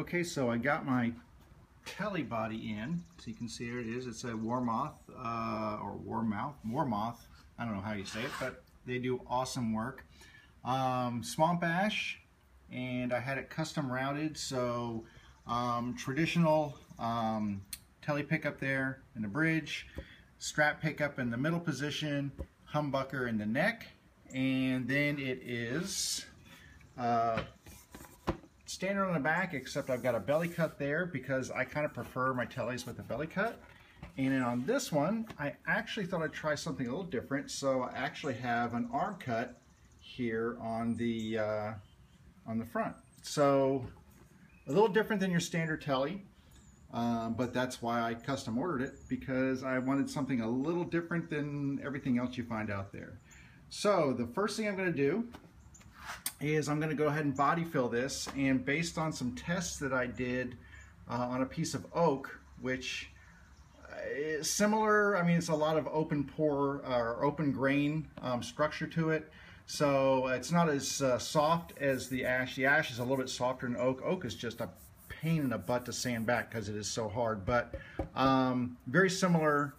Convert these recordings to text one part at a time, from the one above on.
Okay, so I got my telly body in, so you can see here it is. It's a Warmoth, or Warmoth. I don't know how you say it, but they do awesome work. Swamp Ash, and I had it custom routed, so traditional telly pickup there in the bridge, strap pickup in the middle position, humbucker in the neck, and then it is standard on the back, except I've got a belly cut there because I kind of prefer my tellies with a belly cut. And then on this one, I actually thought I'd try something a little different, so I actually have an arm cut here on the front. So a little different than your standard telly, but that's why I custom ordered it, because I wanted something a little different than everything else you find out there. So the first thing I'm going to do is I'm going to go ahead and body fill this, and based on some tests that I did on a piece of oak, which is similar, I mean, it's a lot of open pore or open grain structure to it, so it's not as soft as the ash. The ash is a little bit softer than oak. Oak is just a pain in the butt to sand back because it is so hard, but very similar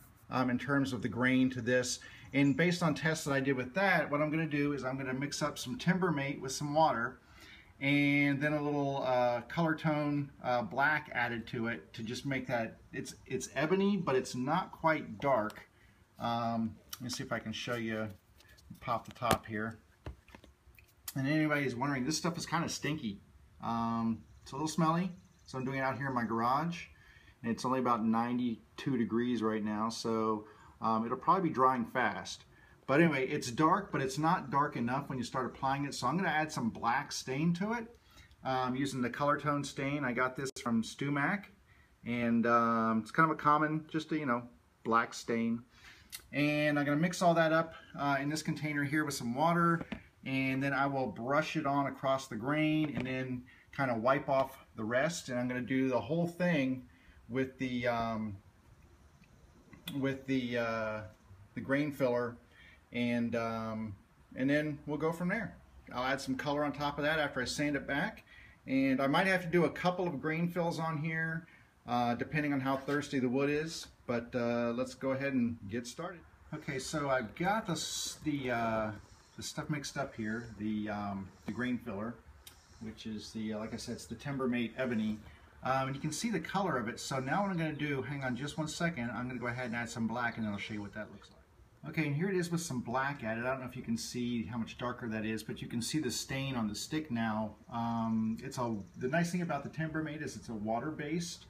in terms of the grain to this. And based on tests that I did with that, what I'm going to do is I'm going to mix up some Timbermate with some water, and then a little color tone black added to it to just make that, it's ebony, but it's not quite dark. Let me see if I can show you, pop the top here. And anybody's wondering, this stuff is kind of stinky. It's a little smelly, so I'm doing it out here in my garage. And it's only about 92 degrees right now, so it'll probably be drying fast. But anyway, it's dark, but it's not dark enough when you start applying it. So I'm going to add some black stain to it using the color tone stain. I got this from StuMac, and it's kind of a common, just a, black stain. And I'm going to mix all that up in this container here with some water, and then I will brush it on across the grain and then kind of wipe off the rest. And I'm going to do the whole thing with the grain filler, and then we'll go from there. I'll add some color on top of that after I sand it back, and I might have to do a couple of grain fills on here depending on how thirsty the wood is, but let's go ahead and get started. Okay, so I've got the stuff mixed up here, the grain filler, which is the, like I said, it's the Timbermate Ebony. And you can see the color of it. So now what I'm going to do, hang on just one second, I'm going to go ahead and add some black, and then I'll show you what that looks like. Okay, and here it is with some black added. I don't know if you can see how much darker that is, but you can see the stain on the stick now. The nice thing about the Timbermate is it's a water-based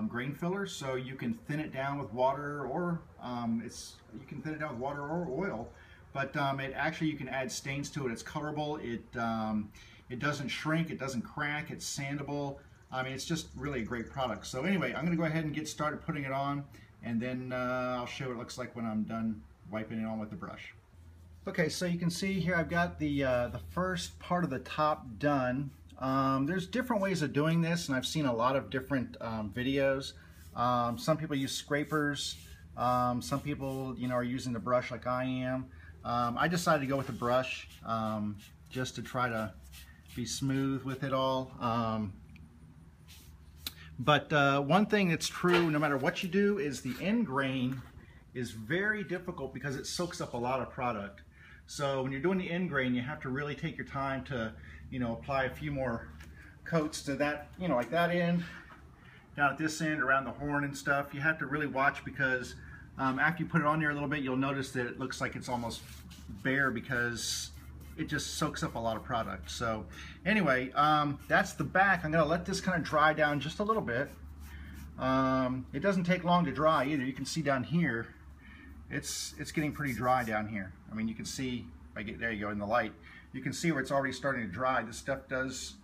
grain filler, so you can thin it down with water, or you can thin it down with water or oil. But it actually, you can add stains to it. It's colorable. It doesn't shrink. It doesn't crack. It's sandable. I mean, it's just really a great product. So anyway, I'm going to go ahead and get started putting it on, and then I'll show what it looks like when I'm done wiping it on with the brush. Okay, so you can see here I've got the first part of the top done. There's different ways of doing this, and I've seen a lot of different videos. Some people use scrapers. Some people, are using the brush like I am. I decided to go with the brush just to try to be smooth with it all. But one thing that's true, no matter what you do, is the end grain is very difficult because it soaks up a lot of product. So when you're doing the end grain, you have to really take your time to, apply a few more coats to that, like that end, down at this end, around the horn and stuff. You have to really watch, because after you put it on there a little bit, you'll notice that it looks like it's almost bare because it just soaks up a lot of product. So anyway, that's the back. I'm going to let this kind of dry down just a little bit. It doesn't take long to dry either. You can see down here, it's getting pretty dry down here. I mean, you can see, there you go, in the light, you can see where it's already starting to dry. This stuff does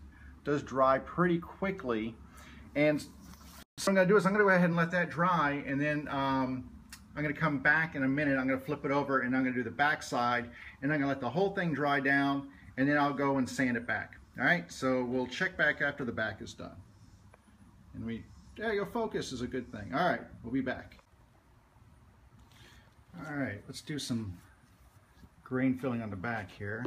dry pretty quickly. And so what I'm going to do is I'm going to go ahead and let that dry, and then I'm going to come back in a minute. I'm going to flip it over, and I'm going to do the back side, and I'm going to let the whole thing dry down, and then I'll go and sand it back. All right, so we'll check back after the back is done. And there you go, focus is a good thing. All right, we'll be back. All right, let's do some grain filling on the back here.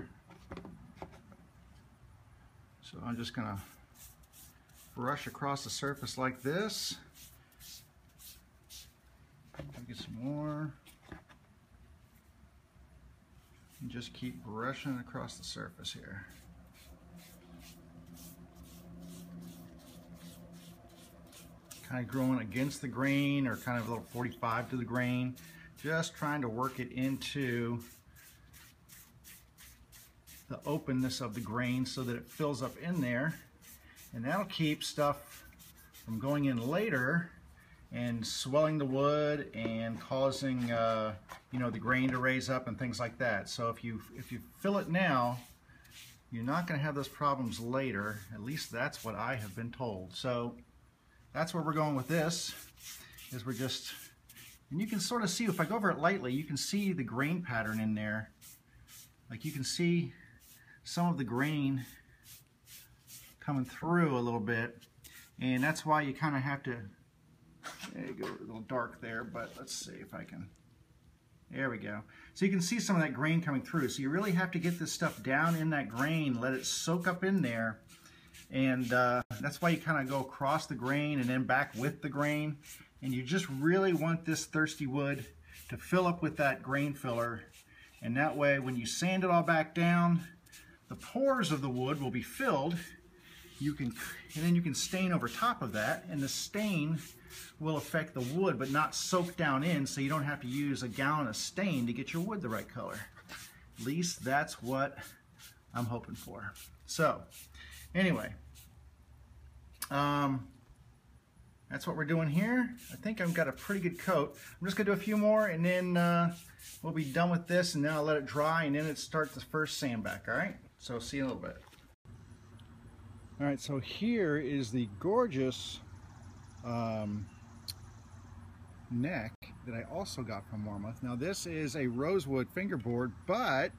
So I'm just going to brush across the surface like this. Get some more. And just keep brushing across the surface here. Kind of growing against the grain, or kind of a little 45 to the grain. Just trying to work it into the openness of the grain so that it fills up in there. And that'll keep stuff from going in later and swelling the wood and causing you know, the grain to raise up and things like that. So if you fill it now, you're not going to have those problems later. At least that's what I have been told. So that's where we're going with this. Is we're just, and you can sort of see, if I go over it lightly, you can see the grain pattern in there. Like you can see some of the grain coming through a little bit, and that's why you kind of have to, there you go, a little dark there, but let's see if I can, there we go. So you can see some of that grain coming through. So you really have to get this stuff down in that grain, let it soak up in there, and that's why you kind of go across the grain and then back with the grain, and you just really want this thirsty wood to fill up with that grain filler, and that way when you sand it all back down, the pores of the wood will be filled. And then you can stain over top of that, and the stain will affect the wood but not soak down in, so you don't have to use a gallon of stain to get your wood the right color. At least that's what I'm hoping for. So anyway, that's what we're doing here. I think I've got a pretty good coat. I'm just gonna do a few more, and then we'll be done with this, and then I'll let it dry, and then it starts the first sand back. All right, so see you in a little bit. All right, so here is the gorgeous neck that I also got from Warmoth. Now this is a rosewood fingerboard, but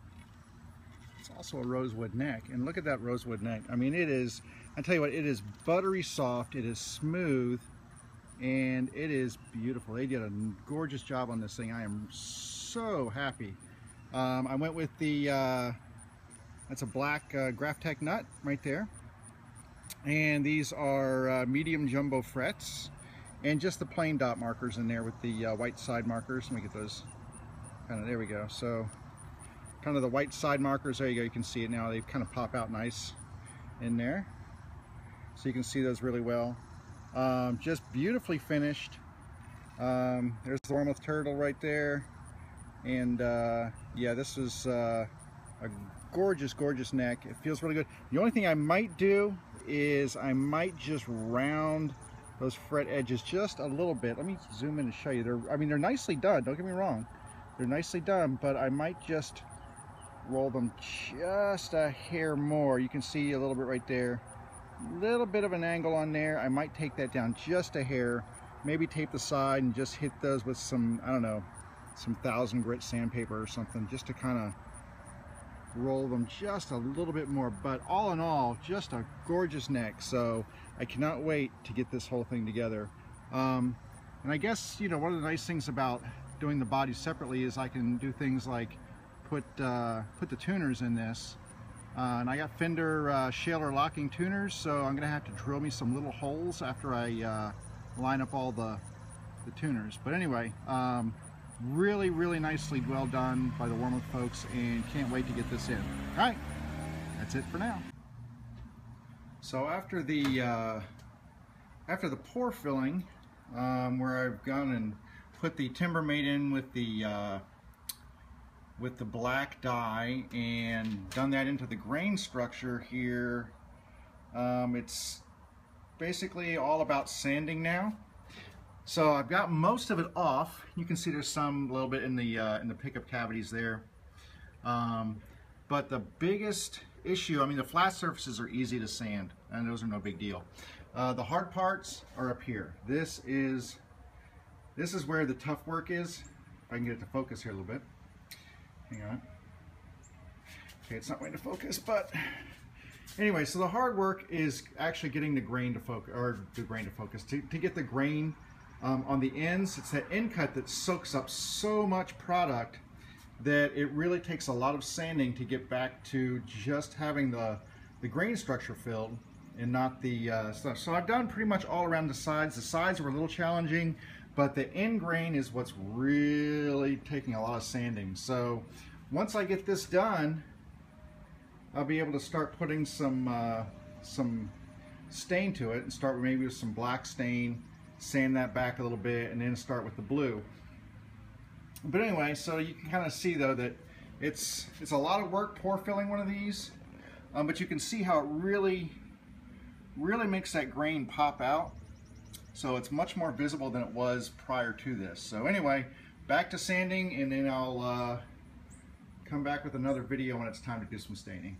it's also a rosewood neck. And look at that rosewood neck. I mean, it is, I tell you what, it is buttery soft, it is smooth, and it is beautiful. They did a gorgeous job on this thing. I am so happy. I went with the, that's a black Graphtec nut right there. And these are medium jumbo frets, and just the plain dot markers in there with the white side markers. Let me get those kind of, there we go. So kind of the white side markers, there you go, you can see it now. They kind of pop out nice in there. So you can see those really well. Just beautifully finished. There's the Warmoth turtle right there. And yeah, this is a gorgeous, gorgeous neck. It feels really good. The only thing I might do is I might just round those fret edges just a little bit. Let me zoom in and show you. They're nicely done, don't get me wrong. They're nicely done, but I might just roll them just a hair more. You can see a little bit right there. A little bit of an angle on there. I might take that down just a hair, maybe tape the side and just hit those with some, I don't know, some 1000 grit sandpaper or something, just to kind of roll them just a little bit more. But all in all, just a gorgeous neck. So I cannot wait to get this whole thing together. And I guess, you know, one of the nice things about doing the body separately is I can do things like put the tuners in this. And I got Fender Shaler locking tuners, so I'm gonna have to drill me some little holes after I line up all the tuners. But anyway, really, really nicely well done by the Warmoth folks, and can't wait to get this in. All right, that's it for now. So after the pour filling, where I've gone and put the Timbermate in with the black dye and done that into the grain structure here, it's basically all about sanding now. So I've got most of it off. You can see there's some little bit in the pickup cavities there. But the biggest issue, I mean, the flat surfaces are easy to sand, and those are no big deal. The hard parts are up here. This is where the tough work is. If I can get it to focus here a little bit. Hang on. Okay, it's not going to focus, but anyway, so the hard work is actually getting the grain to focus, to get the grain on the ends. It's that end cut that soaks up so much product that it really takes a lot of sanding to get back to just having the grain structure filled. and not the stuff. So I've done pretty much all around the sides. The sides were a little challenging, but the end grain is what's really taking a lot of sanding. So once I get this done, I'll be able to start putting some stain to it, and start maybe with some black stain, sand that back a little bit, and then start with the blue. But anyway, so you can kind of see though that it's a lot of work pore filling one of these, but you can see how it really makes that grain pop out. So it's much more visible than it was prior to this. So anyway, back to sanding, and then I'll come back with another video when it's time to do some staining.